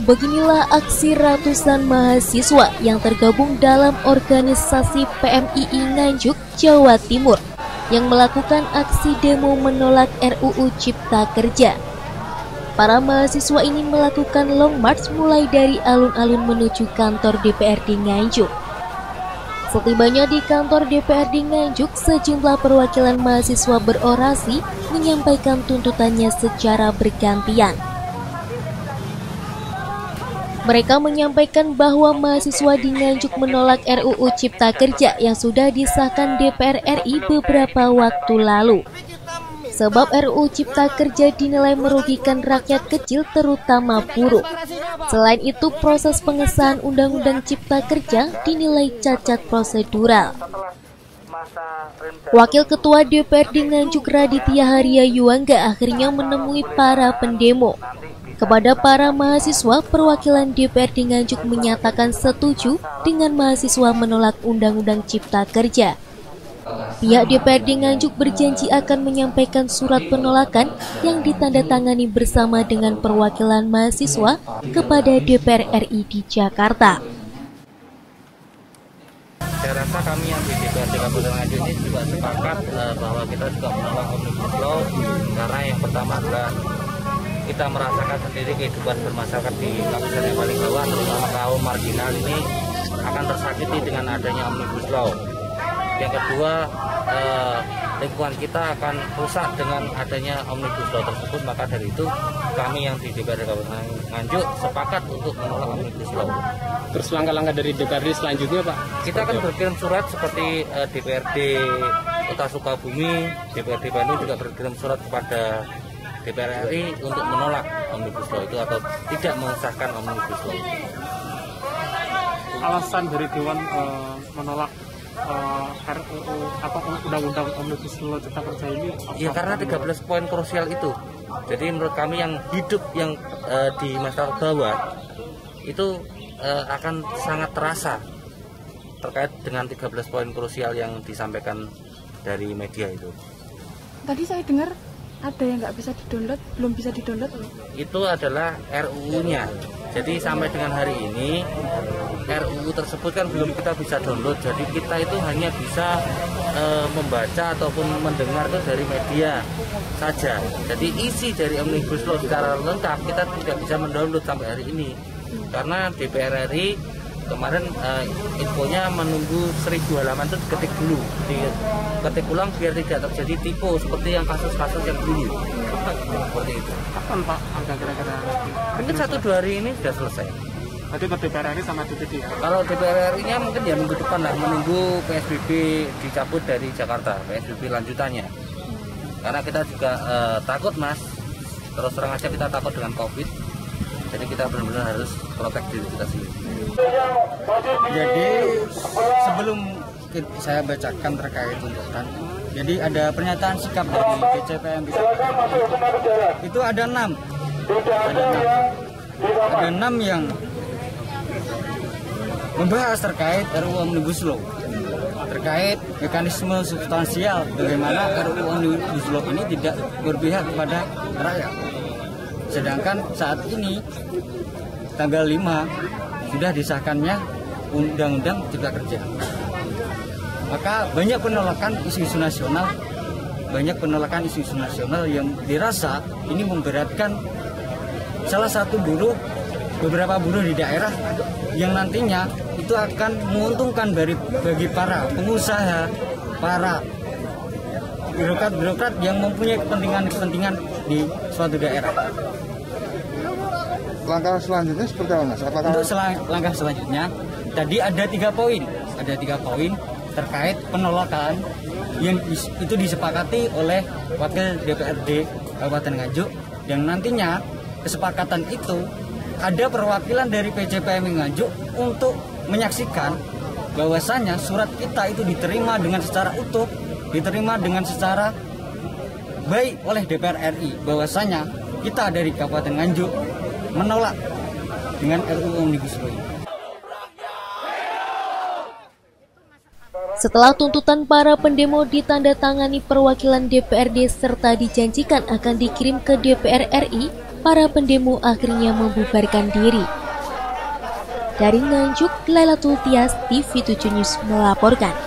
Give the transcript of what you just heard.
Beginilah aksi ratusan mahasiswa yang tergabung dalam organisasi PMII Nganjuk, Jawa Timur yang melakukan aksi demo menolak RUU Cipta Kerja. Para mahasiswa ini melakukan long march mulai dari alun-alun menuju kantor DPRD Nganjuk. Setibanya di kantor DPRD Nganjuk, sejumlah perwakilan mahasiswa berorasi menyampaikan tuntutannya secara bergantian. Mereka menyampaikan bahwa mahasiswa di Nganjuk menolak RUU Cipta Kerja yang sudah disahkan DPR RI beberapa waktu lalu. Sebab RUU Cipta Kerja dinilai merugikan rakyat kecil terutama buruh. Selain itu, proses pengesahan Undang-Undang Cipta Kerja dinilai cacat prosedural. Wakil Ketua DPRD Nganjuk Raditya Haria Yuangga akhirnya menemui para pendemo. Kepada para mahasiswa, perwakilan DPRD Nganjuk menyatakan setuju dengan mahasiswa menolak Undang-Undang Cipta Kerja. Pihak DPRD Nganjuk berjanji akan menyampaikan surat penolakan yang ditandatangani bersama dengan perwakilan mahasiswa kepada DPR RI di Jakarta. Saya rasa kami yang di DPRD Kabupaten Nganjuk ini juga sepakat bahwa kita juga menolak Omnibus Law, karena yang pertama adalah kita merasakan sendiri kehidupan bermasyarakat di lapisan yang paling bawah, terutama kaum marginal ini akan tersakiti dengan adanya Omnibus Law. Yang kedua, lingkungan kita akan rusak dengan adanya Omnibus Law tersebut. Maka dari itu kami yang di DPRD Kabupaten Nganjuk sepakat untuk menolak Omnibus Law. Terus langkah-langkah dari DPRD selanjutnya, Pak? Kita akan berkirim surat seperti DPRD Kota Sukabumi, DPRD Bandung juga berkirim surat kepada DPR RI untuk menolak Omnibus Law itu atau tidak mengesahkan Omnibus Law itu. Alasan dari Dewan menolak RUU Undang-Undang Omnibus Law Cipta Kerja ini? Ya karena 13 poin krusial itu. Jadi menurut kami yang hidup yang di masyarakat bawah itu akan sangat terasa terkait dengan 13 poin krusial yang disampaikan dari media itu. Tadi saya dengar ada yang nggak bisa di-download, belum bisa di-download. Itu adalah RUU-nya. Jadi sampai dengan hari ini RUU tersebut kan belum kita bisa download. Jadi kita itu hanya bisa membaca ataupun mendengar itu dari media saja. Jadi isi dari Omnibus Law secara lengkap kita tidak bisa mendownload sampai hari ini. Karena DPR RI kemarin infonya menunggu 1000 halaman itu diketik dulu, diketik ulang biar tidak terjadi tipu seperti yang kasus-kasus yang dulu. Seperti itu. Kapan, Pak? Agak kira-kira mungkin 1-2 hari ini sudah selesai. Berarti untuk DPR RI sama DPD ya? Kalau DPR RI-nya mungkin ya minggu depan lah, menunggu PSBB dicabut dari Jakarta, PSBB lanjutannya. Karena kita juga takut, Mas. Terus terang aja kita takut dengan COVID. Jadi kita benar-benar harus protek diri kita sendiri. Jadi sebelum saya bacakan terkait tuntutan, jadi ada pernyataan sikap dari PCPM itu ada 6 yang membahas terkait RUU Omnibus Law, terkait mekanisme substansial bagaimana RUU Omnibus Law ini tidak berpihak kepada rakyat. Sedangkan saat ini tanggal 5 sudah disahkannya Undang-Undang Cipta Kerja. Maka banyak penolakan isu-isu nasional, yang dirasa ini memberatkan salah satu buruh, beberapa buruh di daerah yang nantinya itu akan menguntungkan bagi para pengusaha, para birokrat-birokrat yang mempunyai kepentingan di suatu daerah. Langkah selanjutnya seperti apa, Mas? Untuk langkah selanjutnya, tadi ada 3 poin. Ada 3 poin terkait penolakan yang itu disepakati oleh Wakil DPRD Kabupaten Nganjuk, dan nantinya kesepakatan itu ada perwakilan dari PCPM Nganjuk untuk menyaksikan bahwasanya surat kita itu diterima dengan secara utuh, diterima dengan secara baik oleh DPR RI, bahwasanya kita dari Kabupaten Nganjuk menolak dengan RUU Omnibus Law. Setelah tuntutan para pendemo ditandatangani perwakilan DPRD serta dijanjikan akan dikirim ke DPR RI, para pendemo akhirnya membubarkan diri. Dari Nganjuk, Lailatul Tias, TV7 News melaporkan.